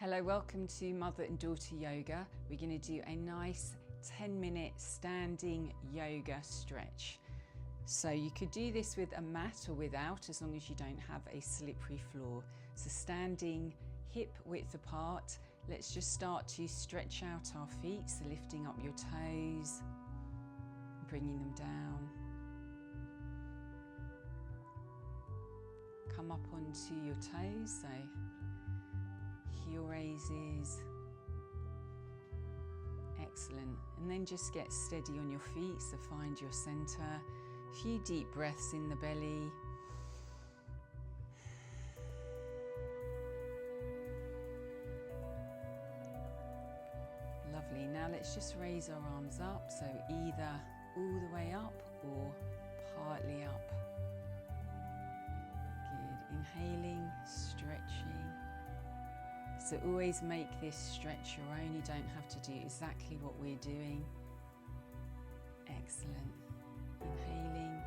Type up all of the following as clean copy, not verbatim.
Hello, welcome to Mother and Daughter Yoga. We're going to do a nice 10-minute standing yoga stretch. So you could do this with a mat or without, as long as you don't have a slippery floor. So standing hip width apart, let's just start to stretch out our feet. So lifting up your toes, bringing them down. Come up onto your toes, so heel raises. Excellent. And then just get steady on your feet, so find your center. A few deep breaths in the belly. Lovely. Now let's just raise our arms up, so either all the way up or partly up. Good. Inhaling, stretching. So always make this stretch your own. You don't have to do exactly what we're doing. Excellent. Inhaling.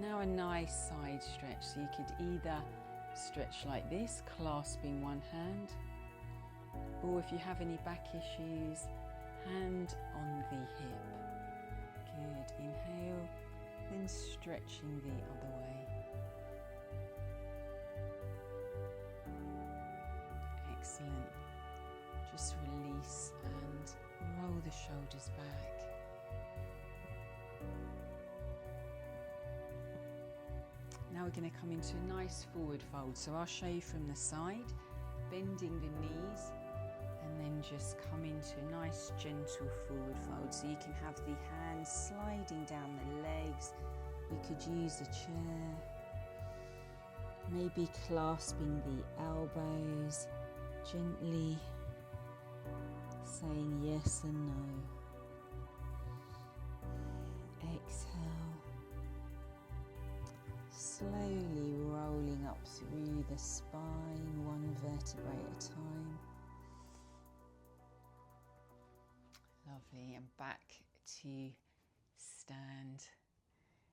Now a nice side stretch. So you could either stretch like this, clasping one hand, or if you have any back issues, hand on the hip. Good. Inhale, then stretching the other way. Excellent. Just release and roll the shoulders back. Now we're going to come into a nice forward fold. So I'll show you from the side, bending the knees, and then just come into a nice gentle forward fold. So you can have the hands sliding down the legs. You could use a chair, maybe clasping the elbows, gently saying yes and no. Exhale. Slowly rolling up through the spine, one vertebrae at a time. Lovely, and back to stand.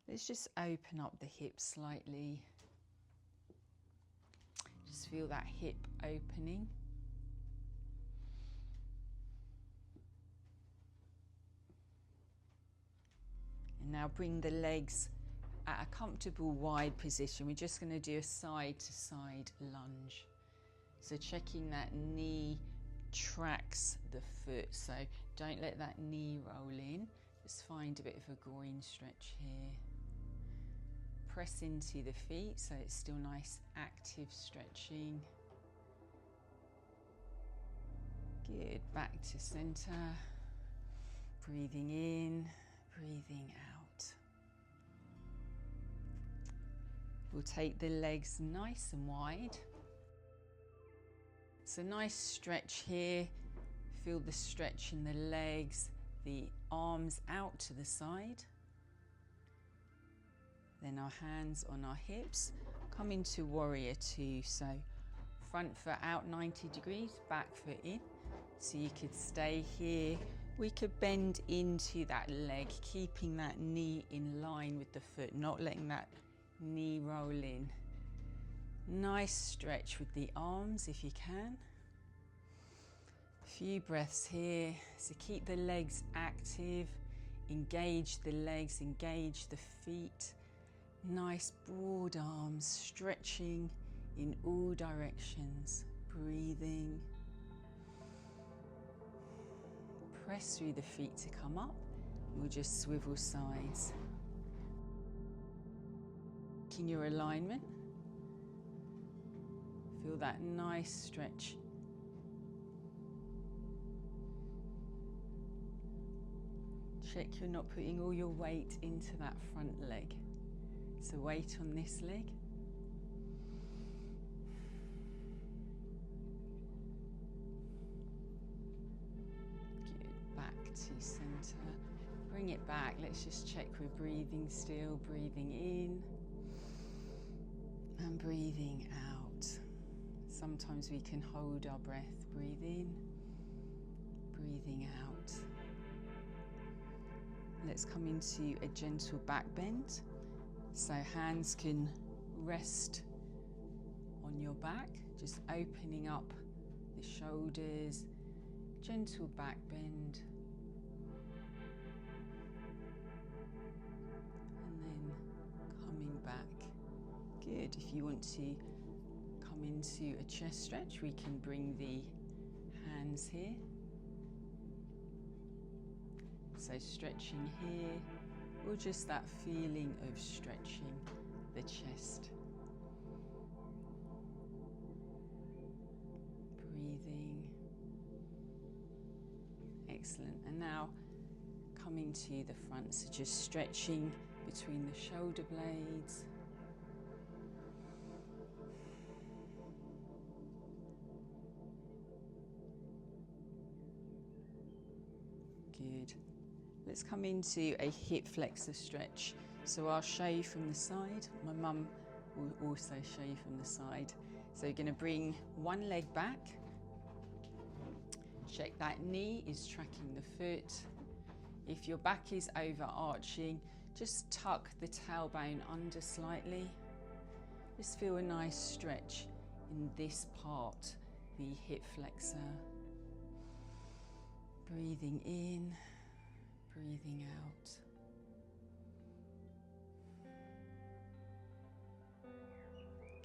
Let's just open up the hips slightly. Just feel that hip opening. And now bring the legs at a comfortable wide position. We're just going to do a side to side lunge. So checking that knee tracks the foot. So don't let that knee roll in. Just find a bit of a groin stretch here. Press into the feet so it's still nice active stretching. Good. Back to center. Breathing in, breathing out. We'll take the legs nice and wide. So nice stretch here. Feel the stretch in the legs, the arms out to the side. Then our hands on our hips. Come into warrior two. So front foot out 90 degrees, back foot in. So you could stay here. We could bend into that leg, keeping that knee in line with the foot, not letting that knee roll in. Nice stretch with the arms if you can. A few breaths here. So keep the legs active. Engage the legs, engage the feet. Nice broad arms, stretching in all directions. Breathing. Press through the feet to come up. We'll just swivel sides. In your alignment. Feel that nice stretch. Check you're not putting all your weight into that front leg. So weight on this leg. Good. Back to center. Bring it back. Let's just check we're breathing still. Breathing in. And breathing out. Sometimes we can hold our breath. Breathe in, breathing out. Let's come into a gentle back bend. So hands can rest on your back, just opening up the shoulders, gentle back bend. And then coming back. Good. If you want to come into a chest stretch, we can bring the hands here. So stretching here, or just that feeling of stretching the chest. Breathing. Excellent. And now coming to the front, so just stretching between the shoulder blades. Good. Let's come into a hip flexor stretch. So I'll show you from the side. My mum will also show you from the side. So you're going to bring one leg back. Check that knee is tracking the foot. If your back is overarching, just tuck the tailbone under slightly. Just feel a nice stretch in this part, the hip flexor. Breathing in, breathing out.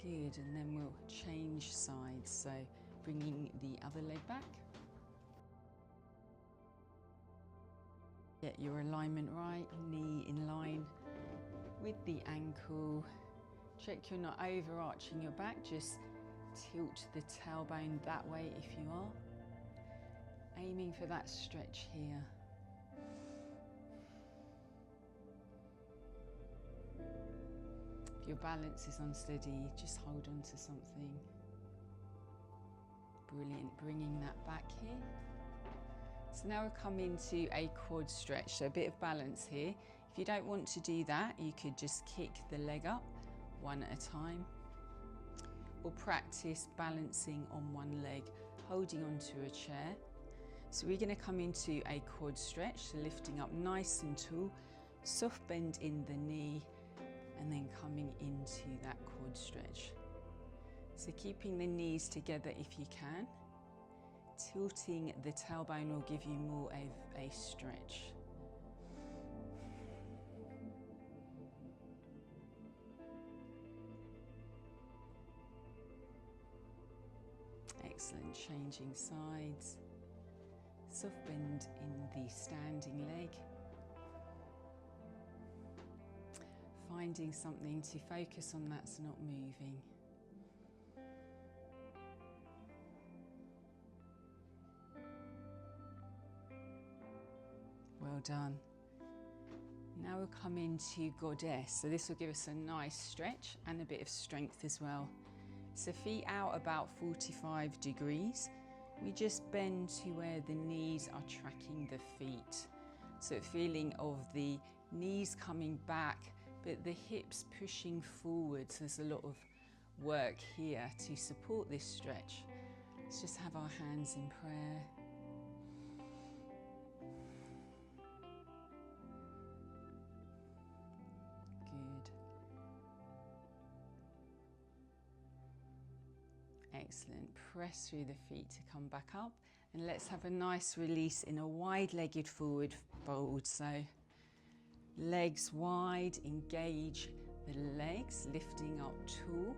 Good, and then we'll change sides. So bringing the other leg back. Get your alignment right, knee in line with the ankle. Check you're not overarching your back, just tilt the tailbone that way if you are. Aiming for that stretch here. If your balance is unsteady, just hold on to something. Brilliant, bringing that back here. So now we'll come into a quad stretch, so a bit of balance here. If you don't want to do that, you could just kick the leg up one at a time, or practice balancing on one leg, holding onto a chair. So we're going to come into a quad stretch, so lifting up nice and tall, soft bend in the knee, and then coming into that quad stretch. So keeping the knees together if you can. Tilting the tailbone will give you more of a stretch. Excellent, changing sides. Soft bend in the standing leg. Finding something to focus on that's not moving. Well done. Now we'll come into goddess. So this will give us a nice stretch and a bit of strength as well. So feet out about 45 degrees. We just bend to where the knees are tracking the feet. So feeling of the knees coming back, but the hips pushing forwards. There's a lot of work here to support this stretch. Let's just have our hands in prayer. Excellent. Press through the feet to come back up, and let's have a nice release in a wide-legged forward fold. So legs wide, engage the legs, lifting up tall,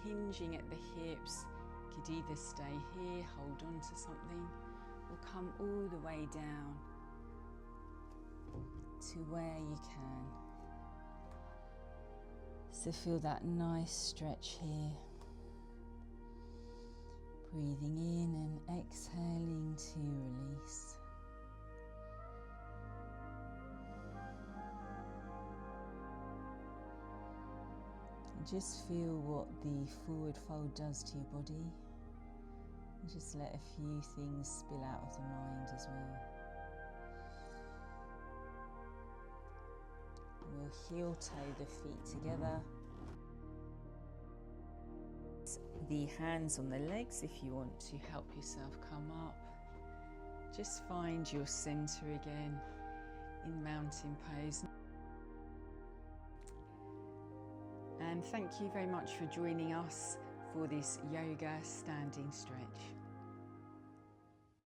hinging at the hips. Could either stay here, hold on to something, or come all the way down to where you can. So feel that nice stretch here. Breathing in and exhaling to release. And just feel what the forward fold does to your body. And just let a few things spill out of the mind as well. We'll heel toe the feet together. The hands on the legs if you want to help yourself come up. Just find your center again in mountain pose. And thank you very much for joining us for this yoga standing stretch.